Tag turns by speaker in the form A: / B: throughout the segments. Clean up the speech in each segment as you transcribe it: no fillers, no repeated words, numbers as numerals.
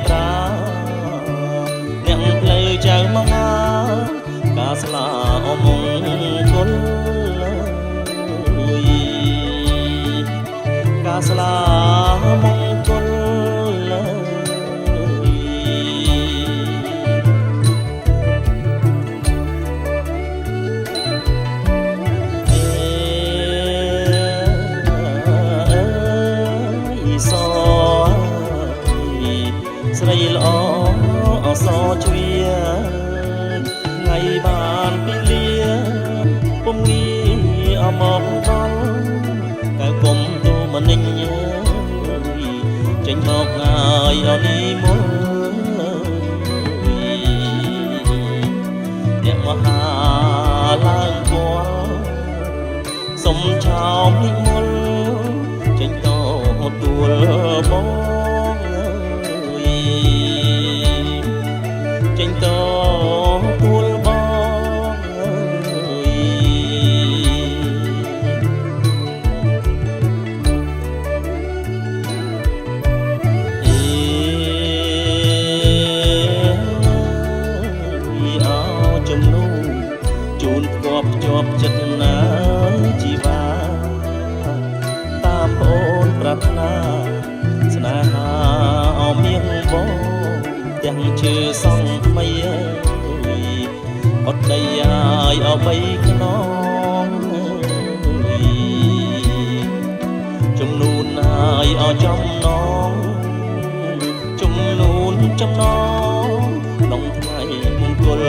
A: ត្រាអ្នកផ្លូវចៅមកការស្លាអមង្គលការស្លាមង្គលស្រីល្អអសជ្រាថ្ងៃបានពីលាពុំងាអមកដល់កែគុំទូមនិញចេញមកងាយអនីមុនអ្នកមហាឡើងគល់សុំឆោមនិមលចេញតទួលបងចេញតទួលបងចំនួនជូនផ្គាប់ភ្ជាប់ចិត្តណាជីវាតាមអូនប្រាថ្នាស្នេហាអមៀងបងទាំងជឿសងថ្មីអត់ដីឲ្យអបីខ្នងចំនួនឲ្យអចំណងចំនួនចំណងក្នុងថ្ងៃមង្គល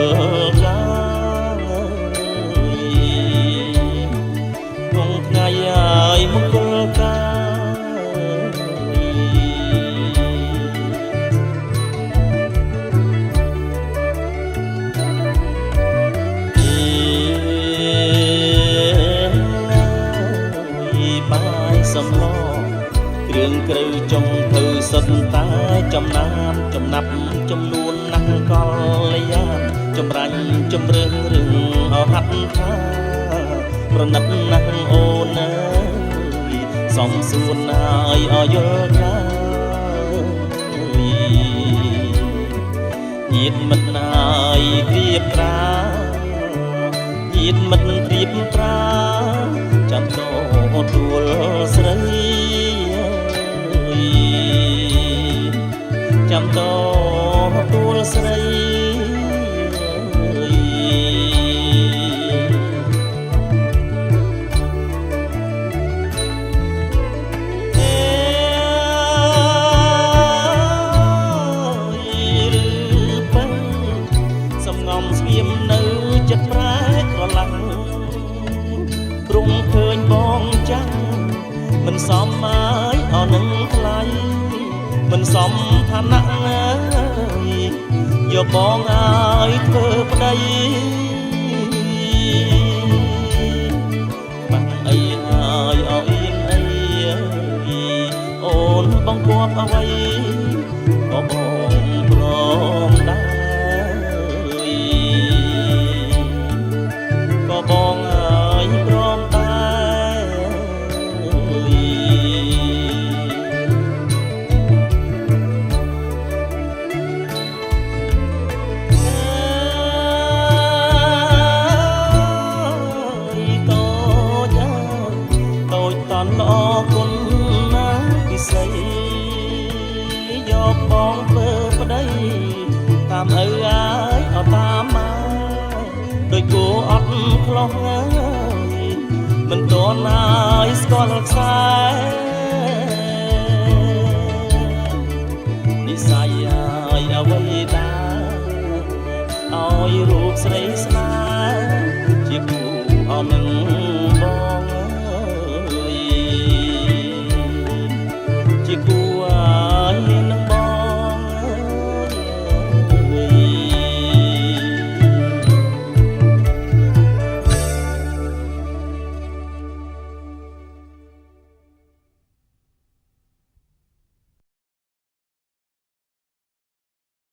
A: ក្នុងថ្ងៃឲ្យមង្គលកាសំឡគ្រឿងក្រៅចុងទៅសុទ្ធតែចំណាំចំណាប់ចំនួនណាស់កលយាចម្រាញ់ជំរឿនរឿងអហាត់ថាប្រណិតណាស់អូនអើយសំសួនហើយអយល់ថាញាតមិត្តណាយព្រៀបប្រាញាតមិត្តព្រៀបប្រាចាំតទួលស្រីចាំតទួលស្រីសំងំស្ងៀមនៅចិត្តប្រែក្រឡាំងទ្រង់ឃើញបងចាំងមិនសមហើយអនឹងថ្លៃមិនសមឋានៈយកបងឲ្យធ្វើប្តីបាក់អីហើយអអៀនអីអូនបងគាប់អ្វីក៏បងព្រមដែរក៏បងឲ្យព្រមល្អគុណណាពិសីយកបងធ្វើប្តីតាមឪអាយអត់តាមមកដោយគួអត់ខ្លោះហើយមិនតន់ហើយស្គាល់ខ្សែនិស័យហើយអ្វីដែរឲ្យរូបស្រីស្នេហ៍ជាគូអមនឹងបងជាគូ